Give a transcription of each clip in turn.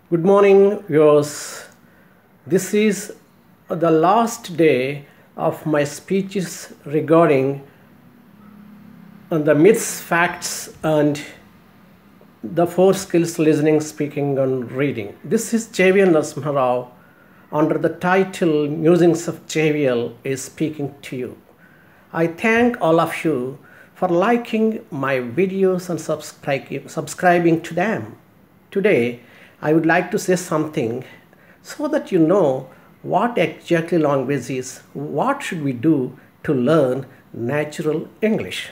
Good morning, viewers. This is the last day of my speeches regarding the myths, facts, and the four skills: listening, speaking, and reading. This is Jvl.Know under the title Musings of Jvl is speaking to you. I thank all of you for liking my videos and subscribing to them. Today, I would like to say something so that you know what exactly language is, what should we do to learn natural English.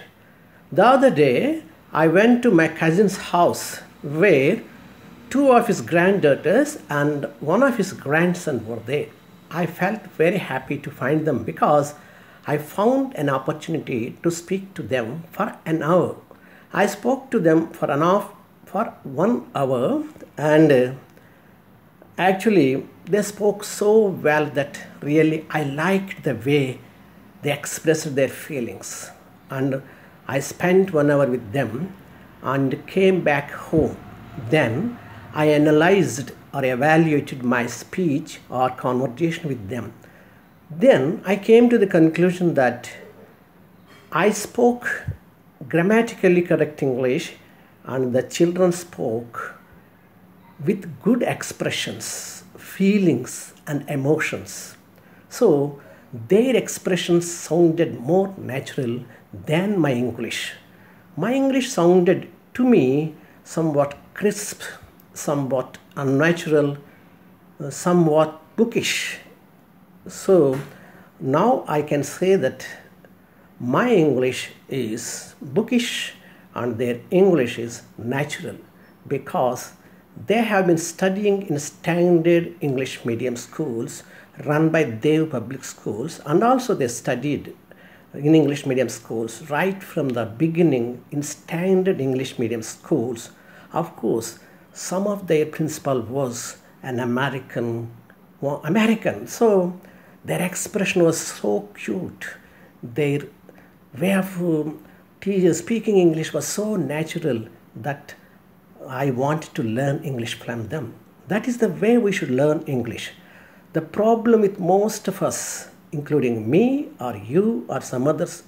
The other day, I went to my cousin's house where two of his granddaughters and one of his grandsons were there. I felt very happy to find them because I found an opportunity to speak to them for an hour. I spoke to them for 1 hour, and actually they spoke so well that really I liked the way they expressed their feelings. And I spent 1 hour with them and came back home. Then I analyzed or evaluated my speech or conversation with them. Then I came to the conclusion that I spoke grammatically correct English and the children spoke with good expressions, feelings, and emotions. So their expressions sounded more natural than my English. My English sounded to me somewhat crisp, somewhat unnatural, somewhat bookish. So now I can say that my English is bookish and their English is natural because they have been studying in standard English medium schools run by Dev public schools, and also they studied in English medium schools right from the beginning in standard English medium schools. Of course, some of their principal was an American, so their expression was so cute. Their way of speaking English was so natural that I wanted to learn English from them. That is the way we should learn English. The problem with most of us, including me or you or some others,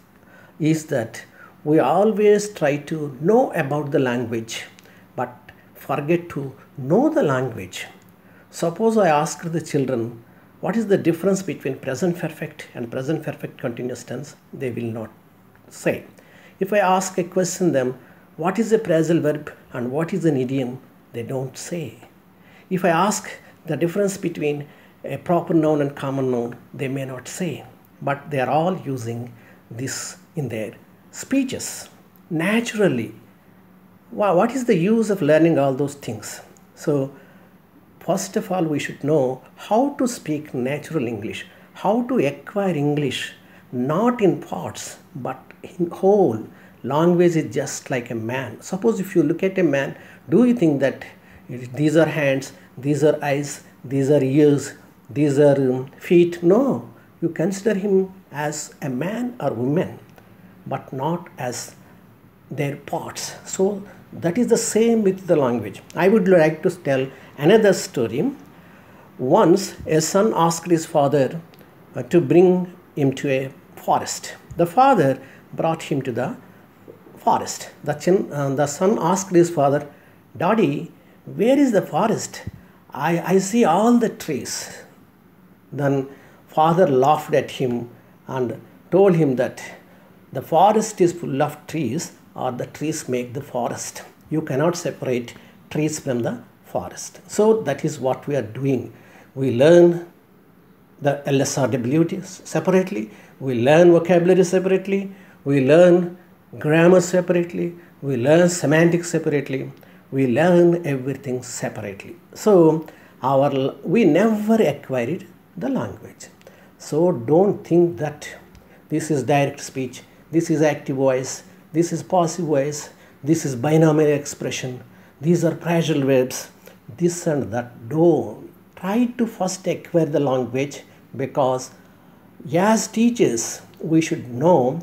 is that we always try to know about the language but forget to know the language. Suppose I ask the children, what is the difference between present perfect and present perfect continuous tense? They will not say. If I ask a question them, what is a phrasal verb and what is an idiom? They don't say. If I ask the difference between a proper noun and common noun, they may not say. But they are all using this in their speeches. Naturally, what is the use of learning all those things? So, first of all, we should know how to speak natural English, how to acquire English, not in parts, but in whole. Language is just like a man. Suppose if you look at a man, do you think that these are hands, these are eyes, these are ears, these are feet? No, you consider him as a man or woman, but not as their parts. So that is the same with the language. I would like to tell another story. Once a son asked his father to bring him to a forest. The father brought him to the forest. The son asked his father, Daddy, where is the forest? I see all the trees. Then father laughed at him and told him that the forest is full of trees, or the trees make the forest. You cannot separate trees from the forest. So that is what we are doing. We learn the LSRW separately, we learn vocabulary separately, we learn grammar separately, we learn semantics separately, we learn everything separately. So we never acquired the language. So don't think that this is direct speech, this is active voice, this is passive voice, this is binomial expression, these are phrasal verbs, this and that. Don't try to first acquire the language, because as teachers we should know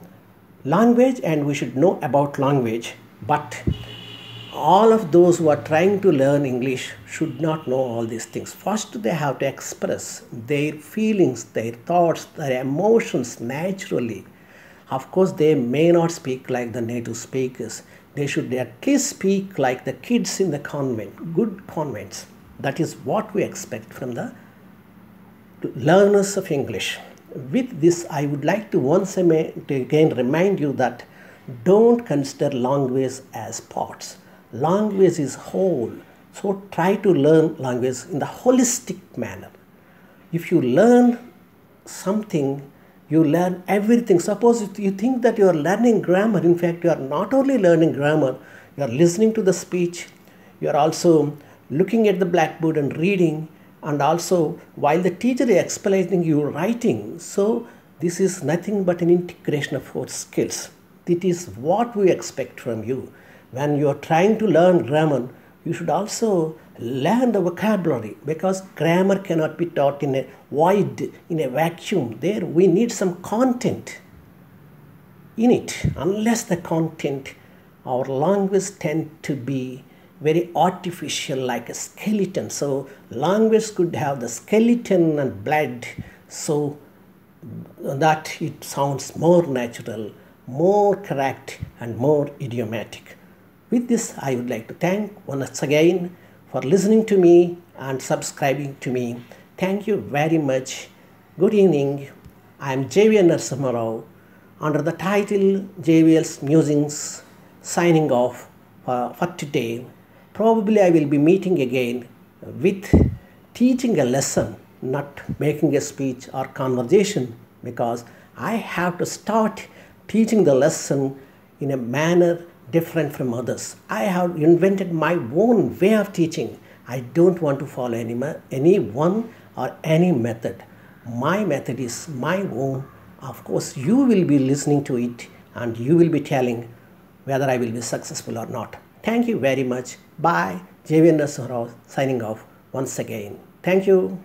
language and we should know about language, but all of those who are trying to learn English should not know all these things. First, they have to express their feelings, their thoughts, their emotions naturally. Of course, they may not speak like the native speakers. They should at least speak like the kids in the convent, good convents. That is what we expect from the learners of English. With this, I would like to once again remind you that don't consider language as parts. Language is whole. So try to learn language in the holistic manner. If you learn something, you learn everything. Suppose if you think that you are learning grammar, in fact, you are not only learning grammar, you are listening to the speech, you are also looking at the blackboard and reading, and also while the teacher is explaining, you are writing. So this is nothing but an integration of 4 skills. It is what we expect from you. When you are trying to learn grammar, you should also learn the vocabulary, because grammar cannot be taught in a void, in a vacuum. There we need some content in it. Unless the content, our language tend to be very artificial, like a skeleton. So language could have the skeleton and blood, so that it sounds more natural, more correct, and more idiomatic. With this, I would like to thank once again for listening to me and subscribing to me. Thank you very much. Good evening. I am Jvl.Know under the title JVL's Musings, signing off for today. Probably I will be meeting again with teaching a lesson, not making a speech or conversation, because I have to start teaching the lesson in a manner different from others. I have invented my own way of teaching. I don't want to follow any one or any method. My method is my own. Of course, you will be listening to it and you will be telling whether I will be successful or not. Thank you very much. Bye. Jvl.Know signing off once again. Thank you.